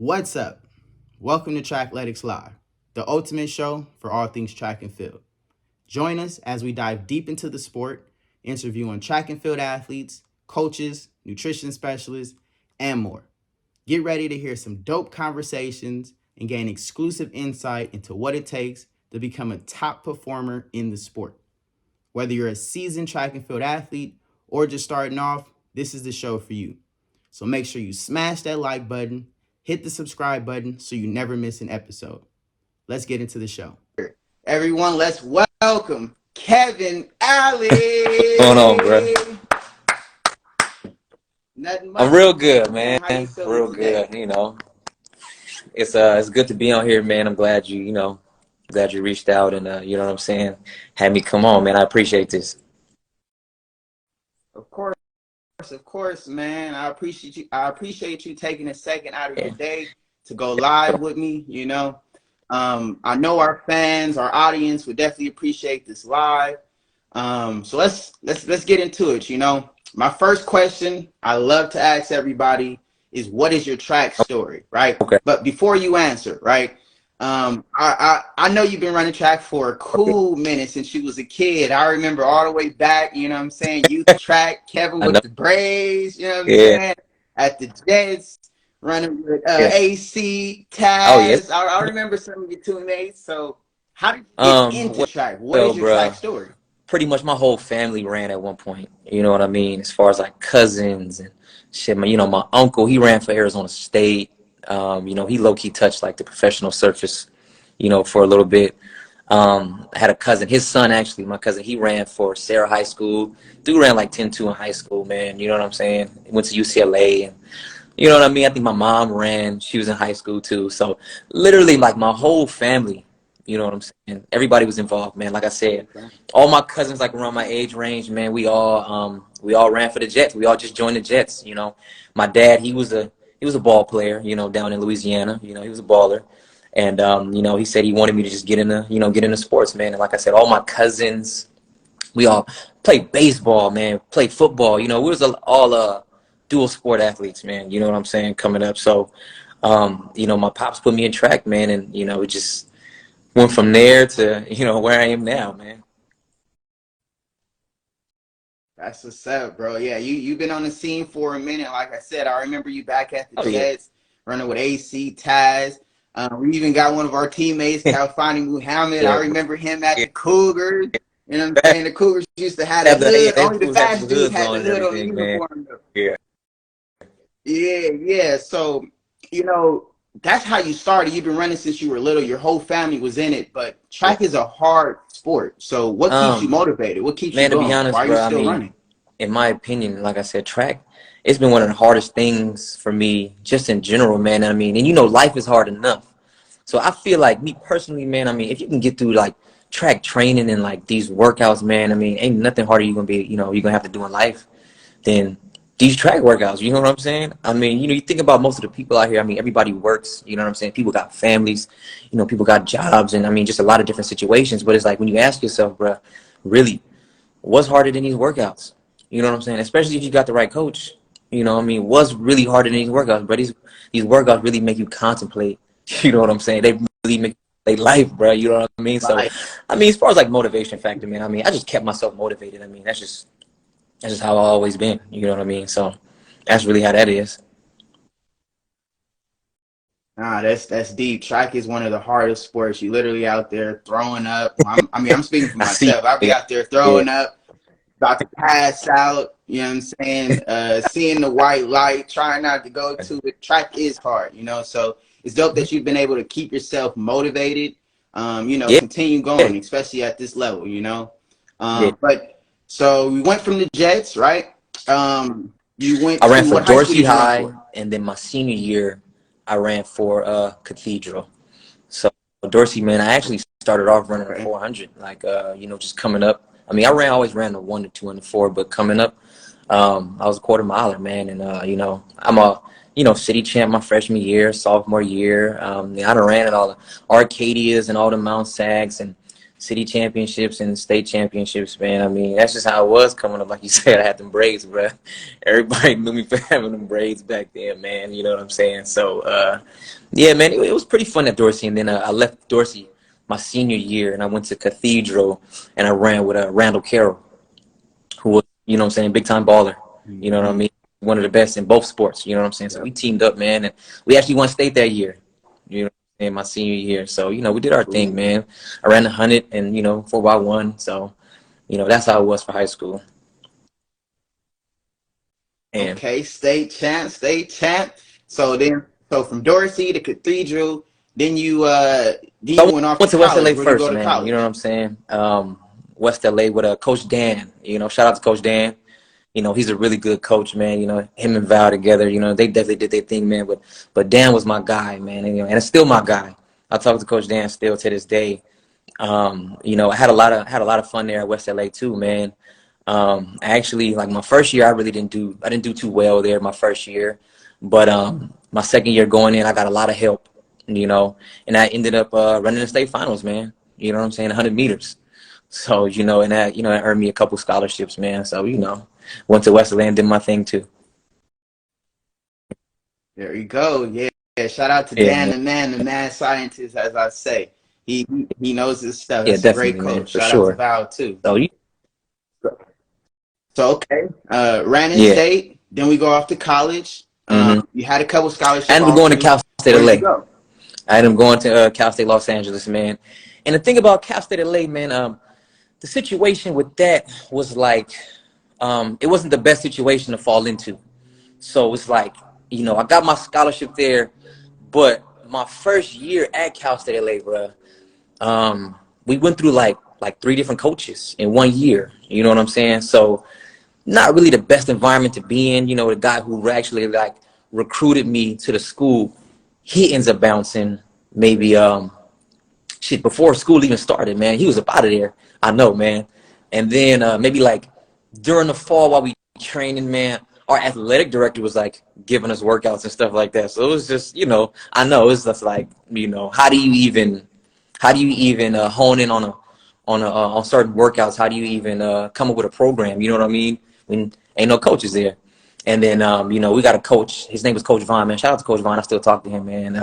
What's up? Welcome to Trackletics Live, the ultimate show for all things track and field. Join us as we dive deep into the sport, interviewing track and field athletes, coaches, nutrition specialists, and more. Get ready to hear some dope conversations and gain exclusive insight into what it takes to become a top performer in the sport. Whether you're a seasoned track and field athlete or just starting off, this is the show for you. So make sure you smash that like button, hit the subscribe button so you never miss an episode. Let's get into the show. Everyone, let's welcome Kevin Allen. What's going on, bro? I'm real good, man. Real today? good. It's good to be on here, man. I'm glad you reached out and you know what I'm saying, had me come on, man. I appreciate this. Of course, man. I appreciate you taking a second out of your day to go live with me. I know our fans, our audience would definitely appreciate this live. So let's get into it. My first question I love to ask everybody is, what is your track story, right? Okay. But before you answer, right, I know you've been running track for a cool minute since you was a kid. I remember all the way back, youth track, Kevin with the braids, saying, at the Jets, running with AC, Taz. Oh, yes. I remember some of your teammates. So how did you get into track? What is your track story? Pretty much my whole family ran at one point, you know what I mean? As far as like cousins and shit, my uncle, he ran for Arizona State. He low-key touched like the professional surface, for a little bit. I had a cousin, his son actually, my cousin, he ran for Sarah High School. Dude ran like 10-2 in high school, man. You know what I'm saying? He went to UCLA and you know what I mean? I think my mom ran, she was in high school too. So literally like my whole family, you know what I'm saying? Everybody was involved, man. Like I said, all my cousins like around my age range, man, we all ran for the Jets. We all just joined the Jets, My dad, he was a ball player, down in Louisiana. He was a baller. And he said he wanted me to just get into sports, man. And like I said, all my cousins, we all played baseball, man, played football. We was all dual sport athletes, man. You know what I'm saying, coming up. So my pops put me in track, man, and it just went from there to where I am now, man. That's what's up, bro. Yeah, you've been on the scene for a minute. Like I said, I remember you back at the Jets, running with AC, Taz. We even got one of our teammates, Kalfani Muhammad. I remember him at the Cougars. You know what I'm saying? The Cougars used to have the hood. Only the fast dudes had the hood on the uniform. Yeah. So, that's how you started. You've been running since you were little. Your whole family was in it. But track is a hard sport. So what keeps you motivated? What keeps you going? To be honest, why are you still running? In my opinion, like I said, track, it's been one of the hardest things for me just in general, man. And life is hard enough. So I feel like, me personally, man, if you can get through like track training and like these workouts, man, ain't nothing harder you're gonna have to do in life than these track workouts. You know what I'm saying? You think about most of the people out here, everybody works, you know what I'm saying? People got families, people got jobs, and just a lot of different situations. But it's like, when you ask yourself, bro, really, what's harder than these workouts? You know what I'm saying? Especially if you got the right coach. What's really harder than these workouts? But these workouts really make you contemplate. You know what I'm saying? They really make their life, bro. You know what I mean? So, as far as like motivation factor, man, I just kept myself motivated. That's just how I've always been. You know what I mean? So that's really how that is. Nah, that's deep. Track is one of the hardest sports. You literally out there throwing up. I'm speaking for myself. I'll be out there throwing up, about to pass out. You know what I'm saying? Seeing the white light, trying not to go to it. Track is hard, So it's dope that you've been able to keep yourself motivated. Continue going, especially at this level. But so we went from the Jets, right? You went. I ran for Dorsey High, and then my senior year, I ran for Cathedral. So Dorsey, man, I actually started off running a 400, just coming up. I always ran the 1, the 2, and the 4, but coming up, I was a quarter miler, man, and I'm a city champ my freshman year, sophomore year. I done ran at all the Arcadias and all the Mount Sags, and city championships and state championships, man. I mean, that's just how it was coming up. Like you said, I had them braids, bro. Everybody knew me for having them braids back then, man. You know what I'm saying? So, yeah, man, it was pretty fun at Dorsey. And then I left Dorsey my senior year, and I went to Cathedral, and I ran with Randall Carroll, who was, you know what I'm saying, big time baller. You know what I mean? One of the best in both sports. You know what I'm saying? So we teamed up, man, and we actually won state that year. You know, in my senior year. So, you know, we did our thing, man. I ran 100 and, you know, 4x1. So, you know, that's how it was for high school. And Okay, state champ, state champ. So from Dorsey to Cathedral, then so you I went off to went to West LA college. Where you go first, to man. You know what college? I'm saying? West LA with Coach Dan. You know, shout out to Coach Dan. You know, he's a really good coach, man. You know, him and Val together, you know, they definitely did their thing, man. But Dan was my guy, man. And, you know, and it's still my guy. I talk to Coach Dan still to this day. You know, I had a lot of fun there at West LA too, man. Actually, like my first year, I didn't do too well there my first year, but my second year going in, I got a lot of help, you know, and I ended up running the state finals, man. You know what I'm saying, 100 meters. So that earned me a couple scholarships, man. So went to West LA and did my thing too. There you go. Yeah, yeah. Shout out to Yeah, Dan, man. the man scientist, as I say. He knows his stuff. Yeah, That's a great definitely, man, coach. for Shout out to sure. Val too. So So okay, ran in yeah. state. Then we go off to college. hmm You had a couple I scholarship ended up going to offers. Cal State Where did you LA. go? I ended up going to Cal State Los Angeles, man. And the thing about Cal State LA, man, the situation with that was like, it wasn't the best situation to fall into. So it's like, I got my scholarship there, but my first year at Cal State LA, bro, we went through like three different coaches in 1 year. You know what I'm saying? So not really the best environment to be in. You know, the guy who actually like recruited me to the school, he ends up bouncing maybe shit before school even started, man. He was up out of there. I know, man. And then maybe like during the fall while we training, man, our athletic director was like giving us workouts and stuff like that. So it was just, I know it's just like, how do you even hone in on certain workouts? How do you even come up with a program? You know what I mean? When ain't no coaches there. And then, we got a coach. His name was Coach Vaughn, man. Shout out to Coach Vaughn. I still talk to him, man.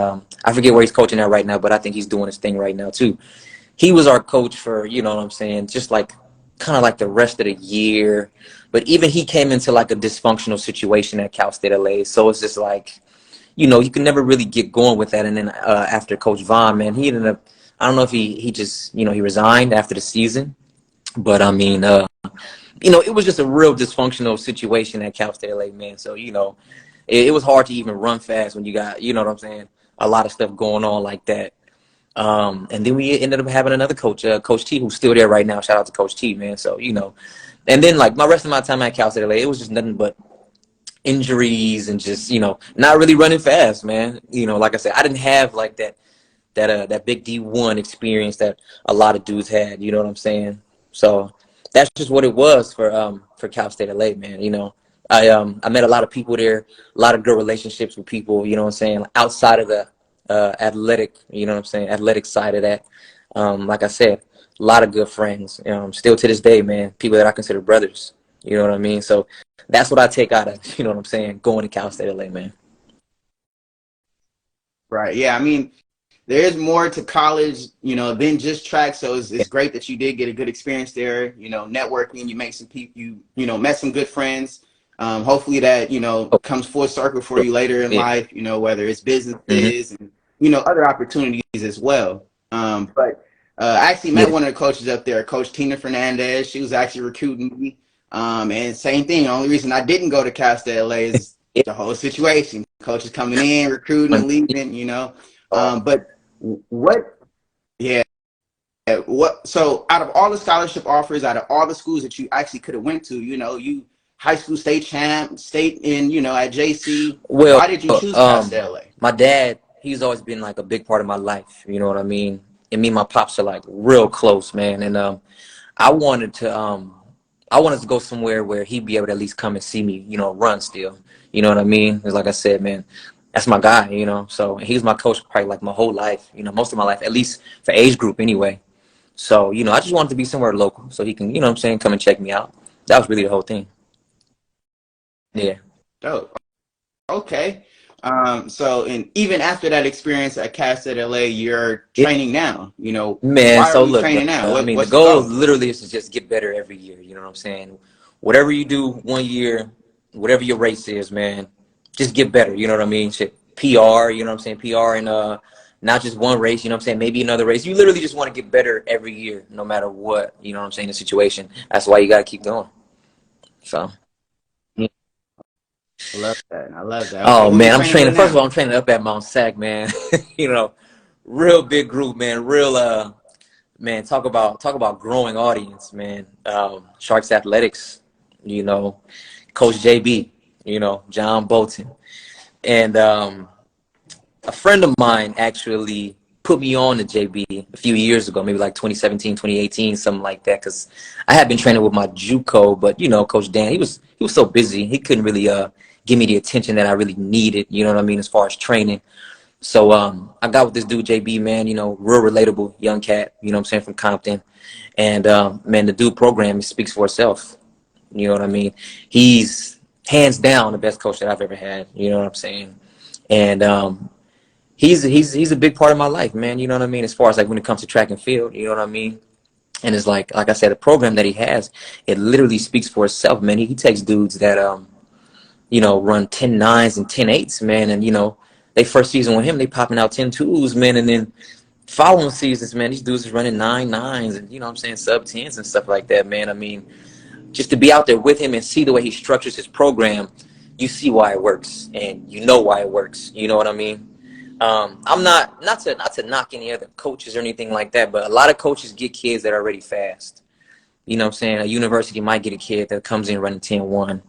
I forget where he's coaching at right now, but I think he's doing his thing right now, too. He was our coach for, you know what I'm saying, just like kind of like the rest of the year. But even he came into like a dysfunctional situation at Cal State LA. So it's just like, you can never really get going with that. And then after Coach Vaughn, man, he ended up, I don't know if he just, he resigned after the season. But I mean, it was just a real dysfunctional situation at Cal State LA, man. So, it was hard to even run fast when you got, you know what I'm saying, a lot of stuff going on like that. And then we ended up having another coach, Coach T, who's still there right now. Shout out to Coach T, man. So, and then like my rest of my time at Cal State LA, it was just nothing but injuries and just, not really running fast, man. Like I said, I didn't have like that big D1 experience that a lot of dudes had, you know what I'm saying? So that's just what it was for Cal State LA, man. I met a lot of people there, a lot of good relationships with people, you know what I'm saying, outside of the athletic, you know what I'm saying, athletic side of that. Like I said, a lot of good friends, still to this day, man, people that I consider brothers, you know what I mean? So that's what I take out of, you know what I'm saying, going to Cal State LA, man. Right. Yeah. I mean, there's more to college, than just track. So Yeah. it's great that you did get a good experience there. Networking, you make some people, met some good friends. Hopefully that Oh, comes full circle for you later in yeah. life. Whether it's hmm businesses and other opportunities as well. But I actually met Yeah. one of the coaches up there, Coach Tina Fernandez. She was actually recruiting me. And same thing. The only reason I didn't go to Cal State LA is Yeah. the whole situation. Coaches coming in, recruiting and leaving. But what? Yeah. What? So, out of all the scholarship offers, out of all the schools that you actually could have went to, you high school state champ, state in, at JC. Well, Why did you choose Cast LA? my dad, he's always been like a big part of my life. You know what I mean? And me and my pops are like real close, man. And I wanted to, I wanted to go somewhere where he'd be able to at least come and see me, run still. You know what I mean? Because like I said, man, that's my guy. So he's my coach probably like my whole life. Most of my life, at least for age group anyway. So, I just wanted to be somewhere local so he can, what I'm saying, come and check me out. That was really the whole thing. Yeah. Dope. Okay. So and even after that experience at Casted LA, you're Yeah. training now. Man, Why are so you look, training now? I mean, the What's the goal goal? literally is to just get better every year. You know what I'm saying? Whatever you do 1 year, whatever your race is, man, just get better. You know what I mean? Shit, PR, you know what I'm saying? PR and not just one race, you know what I'm saying? Maybe another race. You literally just want to get better every year, no matter what, you know what I'm saying, the situation. That's why you got to keep going. So, yeah. I love that. I love that. Okay, Oh, who you man, training with first of all, now? I'm training up at Mount Sac, man. you know, real big group, man. Man, talk about growing audience, man. Sharks Athletics, you know, Coach JB, John Bolton. And a friend of mine actually put me on to JB a few years ago, maybe like 2017, 2018, something like that. Cause I had been training with my JUCO, but Coach Dan, he was so busy. He couldn't really give me the attention that I really needed, you know what I mean, as far as training. So I got with this dude JB, man, real relatable young cat, you know what I'm saying, from Compton. And man, the dude program speaks for itself. You know what I mean? He's hands down the best coach that I've ever had, you know what I'm saying? And he's a big part of my life, man, you know what I mean? As far as like when it comes to track and field, you know what I mean? And it's like I said, the program that he has, it literally speaks for itself, man. He takes dudes that run 10.9s and 10.8s, man, and they first season with him, they popping out 10.2s, man, and then following seasons, man, these dudes is running 9.9s and you know what I'm saying, sub 10s and stuff like that, man. I mean, just to be out there with him and see the way he structures his program, you see why it works, and you know why it works. You know what I mean? I'm not to knock any other coaches or anything like that, but a lot of coaches get kids that are already fast. You know what I'm saying? A university might get a kid that comes in running 10.1,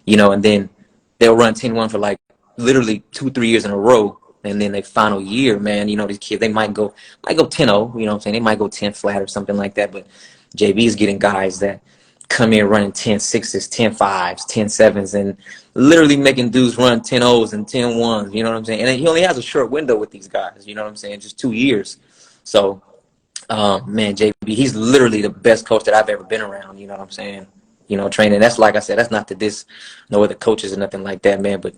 and then they'll run 10.1 for like literally 2-3 years in a row. And then their final year, man, these kids, they might go 10-0, you know what I'm saying? They might go 10 flat or something like that. But JB is getting guys that come in running 10.6s, 10.5s, 10.7s, and literally making dudes run 10.0s and 10.1s, you know what I'm saying? And he only has a short window with these guys, you know what I'm saying? Just 2 years. So, man, JB, he's literally the best coach that I've ever been around, you know what I'm saying? Training. That's like I said, that's not to diss no other coaches or nothing like that, man. But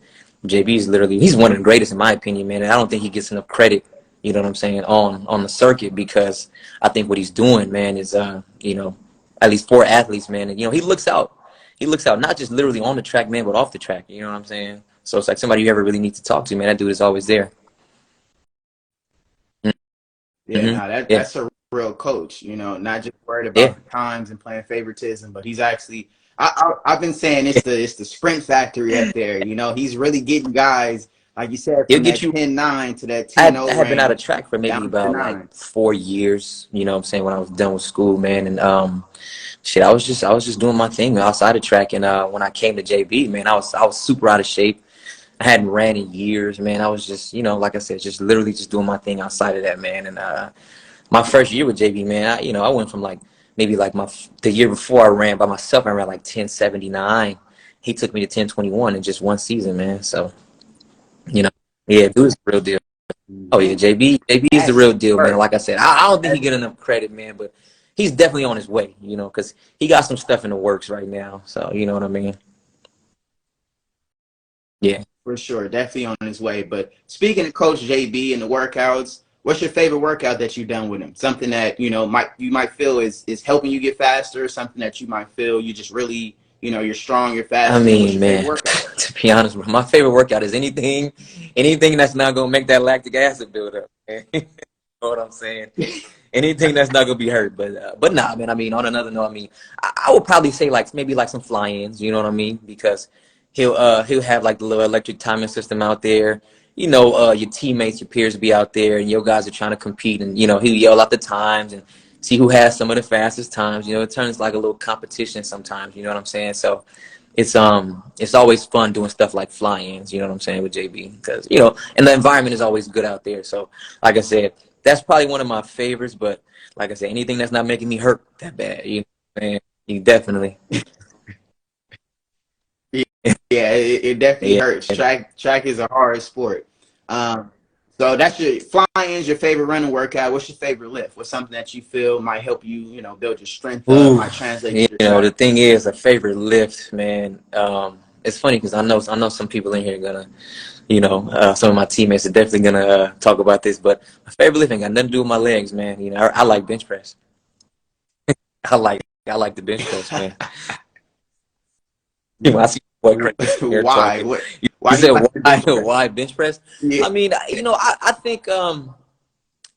JB is literally, he's one of the greatest in my opinion, man. And I don't think he gets enough credit, you know what I'm saying, on the circuit, because I think what he's doing, man, is at least for athletes, man. And he looks out. He looks out not just literally on the track, man, but off the track. You know what I'm saying? So it's like somebody you ever really need to talk to, man. That dude is always there. Yeah, Mm-hmm. no, Yeah. that's a real coach. Not just worried Yeah. about the times and playing favoritism, but he's actually. I've been saying it's the sprint factory up there. He's really getting guys like you said He'll from get that you. 10-9 to that I 10-0 had been out of range track for maybe down to the about like nines. 4 years, you know what I'm saying, when I was done with school, man. And shit, I was just doing my thing outside of track. And when I came to JB, man, I was super out of shape. I hadn't ran in years, man. I was just, like I said, just literally just doing my thing outside of that, man. And my first year with JB, man, I went from like maybe like the year before I ran by myself, I ran like 10.79. He took me to 10.21 in just one season, man. So, you know, yeah, dude was the real deal. Oh yeah, Man, JB is the that's real deal, man. work. Like I said, I don't think he That's get enough credit, man, but he's definitely on his way, because he got some stuff in the works right now. So you know what I mean? Yeah. for sure. Definitely on his way. But speaking of Coach JB and the workouts, what's your favorite workout that you've done with him? Something that, might feel is helping you get faster, something that you might feel you just really, you're strong, you're I fast in. What's mean, your favorite man, workout? to be honest, bro, my favorite workout is anything that's not gonna make that lactic acid build up. Man. You know what I'm saying? Anything that's not gonna be hurt. But nah, man. I mean, on another note, I mean, I would probably say like maybe like some fly-ins. You know what I mean? Because he'll have like the little electric timing system out there. Your teammates, your peers be out there, and your guys are trying to compete, and he'll yell out the times and see who has some of the fastest times. It turns like a little competition sometimes. You know what I'm saying? So it's always fun doing stuff like fly-ins, you know what I'm saying, with JB, because and the environment is always good out there. So like I said, that's probably one of my favorites. But like I said, anything that's not making me hurt that bad, man, you definitely. Yeah, it definitely Yeah. hurts. Track is a hard sport. Um, So that's your flying's your favorite running workout. What's your favorite lift? What's something that you feel might help you, build your strength up, Ooh, might translate you to your know, the track? thing is, a favorite lift, man. It's funny because I know some people in here gonna, some of my teammates are definitely gonna talk about this. But my favorite lift ain't got nothing to do with my legs, man. I like bench press. I like the bench press, man. I see boy crazy here Why? talking. What? You Why you said like the why bench press? why bench press? Yeah. I mean, I think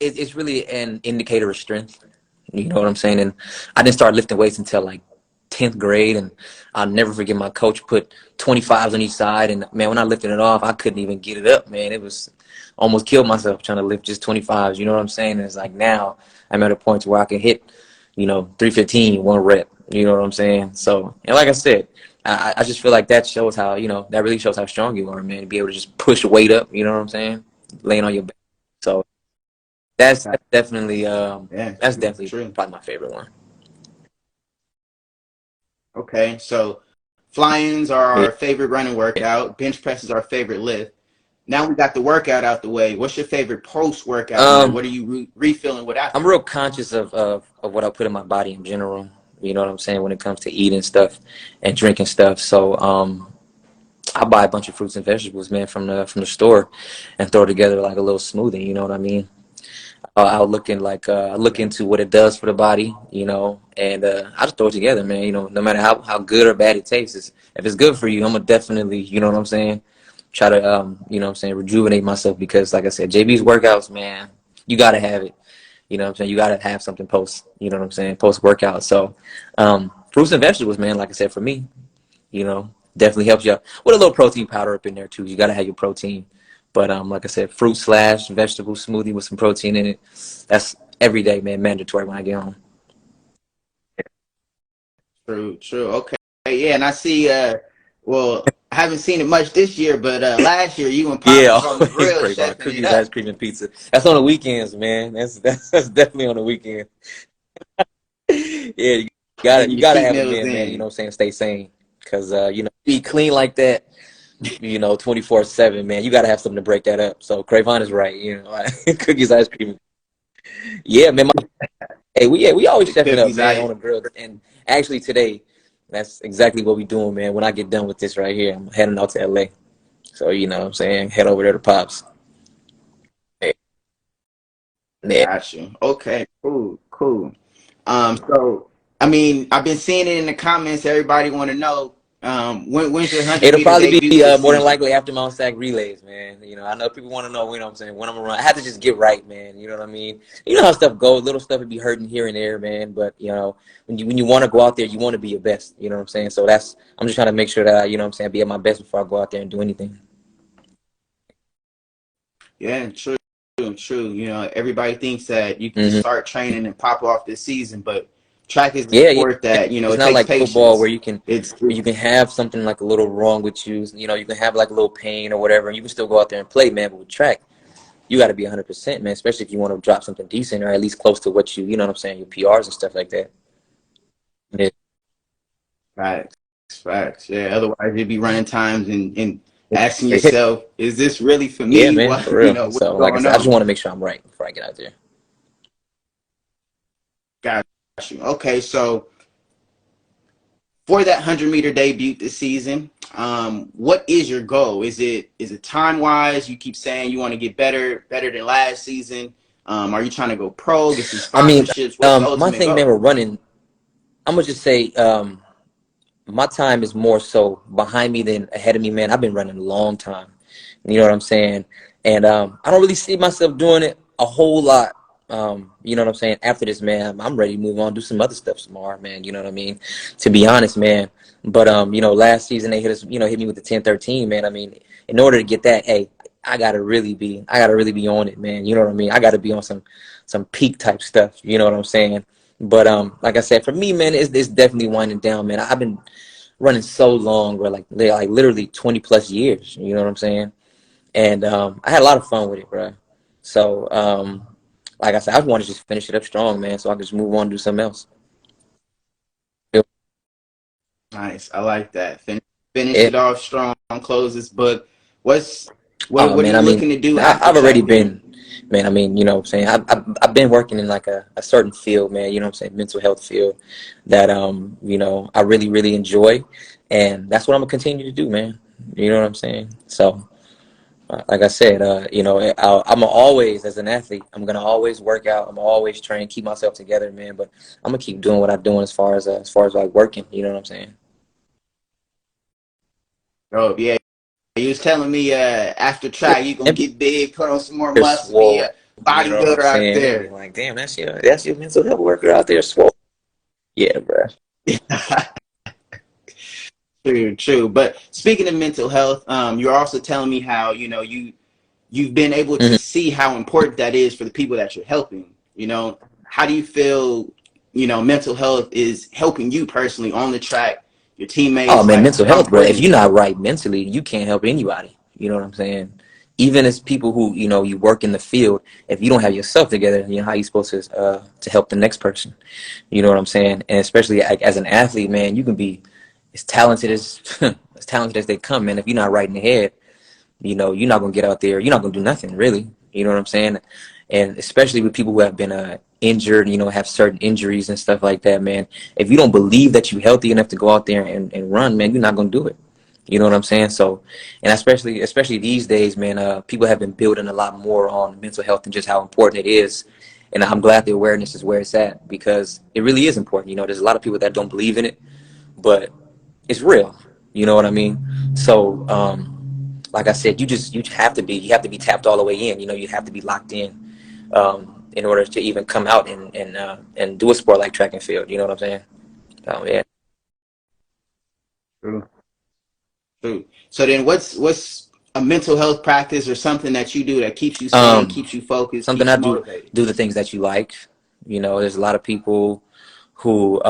it's really an indicator of strength. You know what I'm saying? And I didn't start lifting weights until like 10th grade, and I'll never forget my coach put 25s on each side, and man, when I lifted it off, I couldn't even get it up, man. It was almost killed myself trying to lift just 25s. You know what I'm saying? And it's like now I'm at a point where I can hit, 315 one rep. You know what I'm saying? So, and like I said, I just feel like that shows how, that really shows how strong you are, man, to be able to just push weight up. You know what I'm saying? Laying on your back. So that's definitely Yeah, that's true, definitely true. probably my favorite one. Okay, so flyings are Yeah. our favorite running workout. Bench press is our favorite lift. Now we got the workout out the way. What's your favorite post workout meal? Um, What are you refilling with I'm afterward? real conscious of what I put in my body in general. You know what I'm saying when it comes to eating stuff and drinking stuff. So I buy a bunch of fruits and vegetables, man, from the store, and throw together like a little smoothie. You know what I mean? I look Yeah, into what it does for the body, and I just throw it together, man. No matter how good or bad it tastes, if it's good for you, I'm gonna definitely, you know what I'm saying, try to what I'm saying, rejuvenate myself because, like I said, JB's workouts, man, you gotta have it. You know what I'm saying? You gotta have something post, you know what I'm saying, post workout. So, fruits and vegetables, man. Like I said, for me, definitely helps you out with a little protein powder up in there too. You gotta have your protein. But like I said, fruit slash vegetable smoothie with some protein in it. That's every day, man, mandatory when I get home. true, true. Okay, yeah, and I see. Well, I haven't seen it much this year, but last year you and Pops Yeah, was on the always grill crave chefing it cookies, ice up. cream, and pizza. That's on the weekends, man. That's definitely on the weekend. Yeah, you gotta Getting you your gotta cheat have a meals man, man. You know in. what I'm saying? Stay sane, cause be clean like that. 24/7, man. You gotta have something to break that up. So Cravon is right. Cookies, ice cream. Yeah, man. Hey, we always chefing up, Cookies, man, on I the grill. And actually today, that's exactly what we doing, man. When I get done with this right here, I'm heading out to LA. So you know what I'm saying? Head over there to Pops. Yeah. Yeah. got you. Okay, cool, cool. So I mean, I've been seeing it in the comments. Everybody want to know when's your 100 meter It'll probably debut be this more than season? likely after Mount Sac relays, man. I know people want to know, I'm saying, when I'm gonna run. I have to just get right, man. You know what I mean? You know how stuff goes. Little stuff would be hurting here and there, man. But when you want to go out there, you want to be your best. You know what I'm saying? So I'm just trying to make sure that what I'm saying, be at my best before I go out there and do anything. Yeah, true, true. Everybody thinks that you can just Hmm. start training and pop off this season, but track is a Yeah, yeah. sport that It's it not takes like football where patience. you can It's where you can have something like a little wrong with you. You can have like a little pain or whatever, and you can still go out there and play, man. But with track, you got to be 100%, man. Especially if you want to drop something decent or at least close to what you know what I'm saying, your PRs and stuff like that. Yeah, facts, facts. Yeah, otherwise you'd be running times and asking yourself, is this really for yeah, me? man, What for real. what's So, like I going said, I just on? want to make sure I'm right before I get out there. Got you. Okay, so for that 100 meter debut this season, what is your goal? Is it time wise? You keep saying you want to get better than last season. Are you trying to go pro, get some I mean, sponsorships? What's the my ultimate thing, man, goal? we're running. I'm gonna just say, my time is more so behind me than ahead of me, man. I've been running a long time. You know what I'm saying? And I don't really see myself doing it a whole lot. You know what I'm saying? After this, man, I'm ready to move on, do some other stuff tomorrow, man. You know what I mean? To be honest, man. But last season they hit me with the 10-13, man. I mean, in order to get that, hey, I gotta really be on it, man. You know what I mean? I gotta be on some peak type stuff. You know what I'm saying? But like I said, for me, man, it's definitely winding down, man. I've been running so long, bro, like literally 20 plus years. You know what I'm saying? And I had a lot of fun with it, bro. So like I said, I just want to just finish it up strong, man, so I can just move on and do something else. Nice, I like that. Finish Yeah. it off strong, close this book. What's what Oh what are man, I you mean, looking to do I, after I've already track been then? man, I mean, you know what I'm saying? I've been working in like a certain field, man, you know what I'm saying? Mental health field that, you know, I really, really enjoy. And that's what I'm gonna continue to do, man. You know what I'm saying? So, like I said, you know, I'm always, as an athlete, I'm gonna always work out. I'm always train, keep myself together, man. But I'm gonna keep doing what I'm doing as far as like working. You know what I'm saying? Oh yeah, you was telling me after Yeah. track you gonna And get big, put on some more they're muscle, be a swole. You know what I'm bodybuilder out saying? And there. you're like, damn, that's your mental health worker out there, swole. Yeah, bro. True, true. But speaking of mental health, you're also telling me how you've been able to Hmm. see how important that is for the people that you're helping. How do you feel? Mental health is helping you personally on the track, your Oh teammates. man, Like, mental how health, bro. important If is you're that? not right mentally, you can't help anybody. You know what I'm saying? Even as people who, you know, you work in the field, if you don't have yourself together, you know how you supposed to help the next person. You know what I'm saying? And especially like, as an athlete, man, you can be as talented as as talented as they come, man. If you're not right in the head, you know, you're not gonna get out there. You're not gonna do nothing, really. You know what I'm saying? And especially with people who have been injured, you know, have certain injuries and stuff like that, man. If you don't believe that you're healthy enough to go out there and run, man, you're not gonna do it. You know what I'm saying? So, and especially these days, man, people have been building a lot more on mental health and just how important it is. And I'm glad the awareness is where it's at because it really is important. You know, there's a lot of people that don't believe in it, but it's real. You know what I mean? So, like I said, you have to be tapped all the way in. You know, you have to be locked in order to even come out and do a sport like track and field. You know what I'm saying? Yeah. True, true. So then, what's a mental health practice or something that you do that keeps you sane, Um, keeps you focused, Something keeps I you do motivated? do the things that you like. You know, there's a lot of people who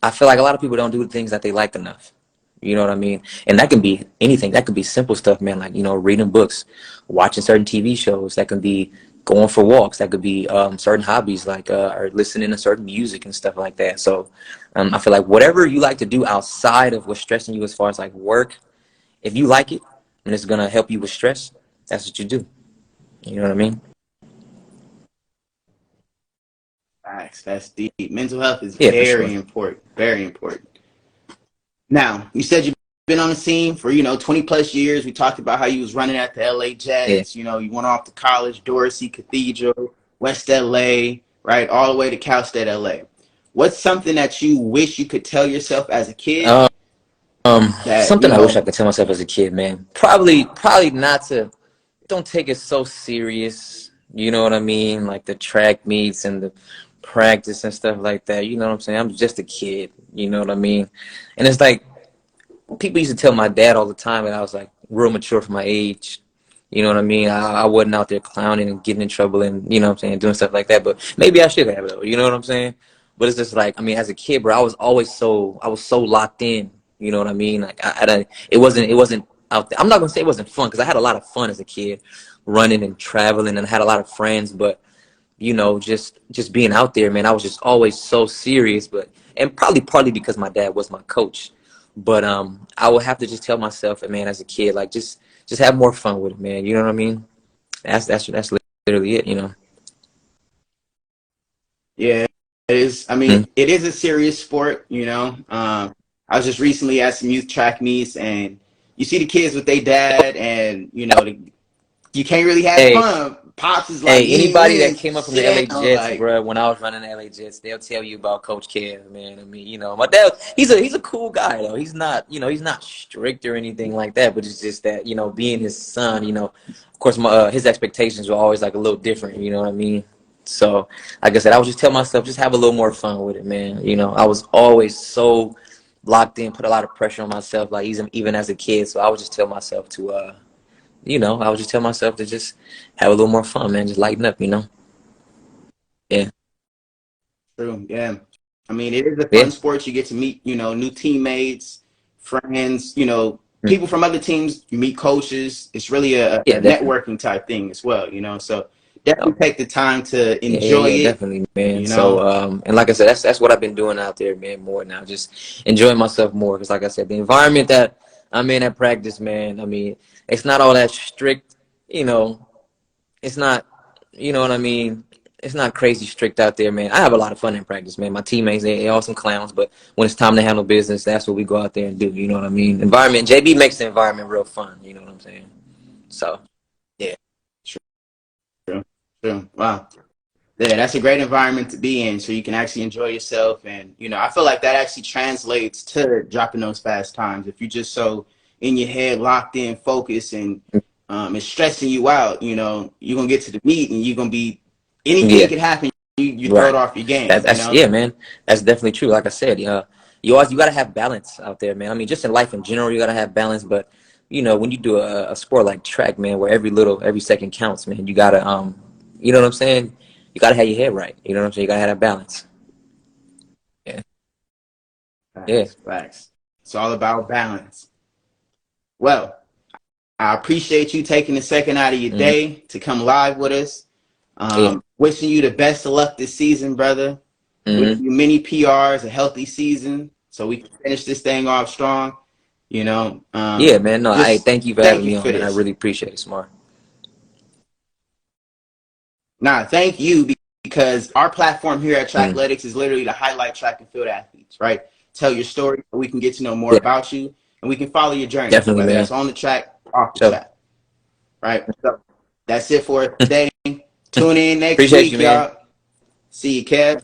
I feel like a lot of people don't do the things that they like enough. You know what I mean? And that can be anything. That could be simple stuff, man, like, you know, reading books, watching certain TV shows. That could be going for walks. That could be certain hobbies, like or listening to certain music and stuff like that. So I feel like whatever you like to do outside of what's stressing you as far as like work, if you like it and it's going to help you with stress, that's what you do. You know what I mean? Facts. That's deep. Mental health is Yeah, for sure. very important. Very important. Now, you said you've been on the scene for 20 plus years. We talked about how you was running at the LA Yeah. Jets. You went off to college, Dorsey Cathedral, West LA, right, all the way to Cal State LA. What's something that you wish you could tell yourself as a kid Um, that Something I wish I could tell myself as a kid, man. Probably not to. Don't take it so serious. You know what I mean? Like the track meets and the practice and stuff like that. You know what I'm saying? I'm just a kid. You know what I mean? And it's like people used to tell my dad all the time that I was like real mature for my age. You know what I mean? I wasn't out there clowning and getting in trouble and, you know what I'm saying, doing stuff like that. But maybe I should have though. You know what I'm saying? But it's just like, I mean, as a kid, bro, I was so locked in. You know what I mean? Like it wasn't out there. I'm not gonna say it wasn't fun because I had a lot of fun as a kid, running and traveling, and I had a lot of friends. But you know, just being out there, man, I was just always so serious. But and probably partly because my dad was my coach. But I would have to just tell myself, man, as a kid, like just have more fun with it, man. You know what I mean? That's literally it. You know. yeah, it is. I mean, Hmm. it is a serious sport. I was just recently at some youth track meets, and you see the kids with their dad, and you can't really have Hey, fun. Pops is like, hey, you ain't anybody that win, came up from the LA sit down. Jets, Like, bro, when I was running the LA Jets, they'll tell you about Coach Kev, man. I mean, you know, my dad, he's a cool guy though. He's not, you know, he's not strict or anything like that. But it's just that, you know, being his son, you know, of course, his expectations were always like a little different. You know what I mean? So, like I said, I would just tell myself, just have a little more fun with it, man. You know, I was always so locked in, put a lot of pressure on myself, like even as a kid. So I would just tell myself to, you know, I would just tell myself to just have a little more fun, man. Just lighten up, you know. Yeah. true, yeah. I mean, it is a Yeah. fun sport. You get to meet, new teammates, friends, Mm. people from other teams. You meet coaches. It's really a Yeah, definitely. networking type thing as well. So Oh, definitely take the time to enjoy yeah, it. definitely, man. You know, So, and like I said, that's what I've been doing out there, man, more now. Just enjoying myself more. Because, like I said, the environment that I'm in at practice, man, I mean, it's not all that strict, you know, it's not you know what I mean? It's not crazy strict out there, man. I have a lot of fun in practice, man. My teammates, they all some clowns, but when it's time to handle business, that's what we go out there and do. You know what I mean? Environment, JB makes the environment real fun. You know what I'm saying? So, yeah. True. True. Wow. Yeah, that's a great environment to be in, so you can actually enjoy yourself. And I feel like that actually translates to dropping those fast times. If you're just so in your head, locked in, focused, and it's stressing you out, you're gonna get to the meet, and you're gonna be anything Yeah. could happen. You throw it Right. off your game. That's yeah, man. That's definitely true. Like I said, you gotta have balance out there, man. I mean, just in life in general, you gotta have balance. But when you do a sport like track, man, where every second counts, man, you gotta you know what I'm saying? You gotta have your head right. You know what I'm saying? You gotta have that balance. Yeah. Yeah. Facts, facts. It's all about balance. Well, I appreciate you taking a second out of your Hmm. day to come live with us. Yeah. Wishing you the best of luck this season, brother. Hmm. Wishing you many PRs, a healthy season, so we can finish this thing off strong. Yeah, man. No, I Just thank you for thank having you me on, for man. I this. really appreciate it, Samar. Nah, thank you because our platform here at Mm. Trackletics is literally to highlight track and field athletes, right? Tell your story so we can get to know more Yeah, about you and we can follow your journey, definitely, whether man. that's on the track, off the So track, right? So that's it for today. Tune in next appreciate you, week, man. y'all. See you, Kev.